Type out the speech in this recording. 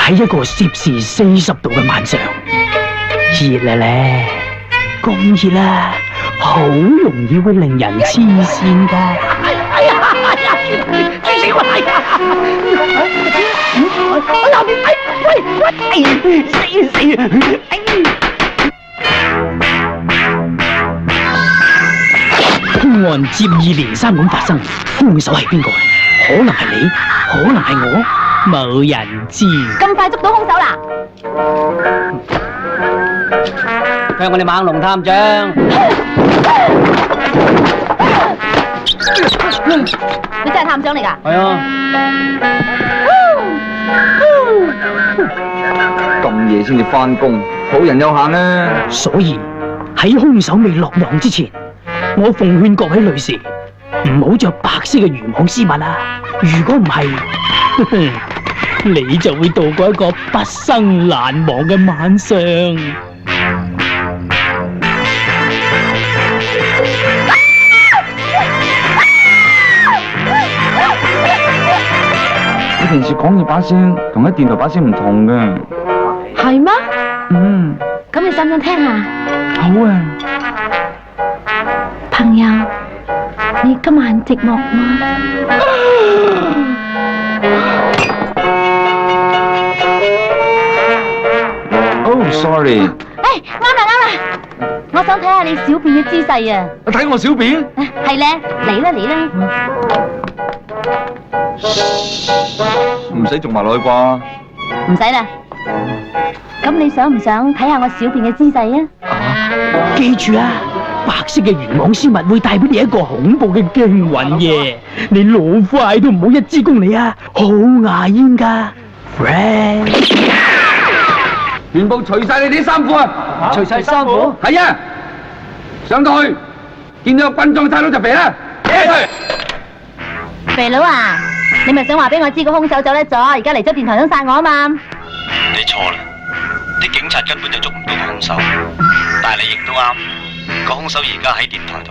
喺一個攝氏40度嘅晚上，熱啦咧，咁熱啦，好容易會令人黐線噶。哎呀，豬死我啦！我後邊喂，死！凶案接二連三咁發生，兇手係邊個？可能係你，可能係我，冇人知。咁快捉到兇手啦？聽我哋猛龍探長，你真係探長嚟㗎？係啊。咁夜先至翻工，好人有限啦。所以喺兇手未落網之前，我奉勸各位女士唔好着白色嘅漁網絲襪啊！如果唔係，你就會度過一個畢生難忘嘅晚上。你平時講嘢把聲同喺電台把聲唔同嘅。係咩？嗯，咁你想唔想聽下？好啊。朋友，你今晚寂寞嗎Oh sorry。啱啦，我想睇下你小便嘅姿勢啊！睇我小便？係咧，嚟啦！唔使做埋落去啩？唔使啦。咁你想唔想睇下我小便嘅姿勢啊？記住啊，白色嘅漁網絲襪會帶俾你一個恐怖嘅驚魂嘅，你老快都唔好一支公里啊，好牙煙噶 ，friend。全部除晒你哋啲衫褲啊！除晒衫褲？係啊！上到去見到個軍裝差佬就肥啦，肥佬啊，你咪想話俾我知個兇手走甩咗，而家嚟咗電台想殺我啊嘛？你錯啦，啲警察根本就捉唔到個兇手，但係你亦都啱，個兇手而家喺電台度。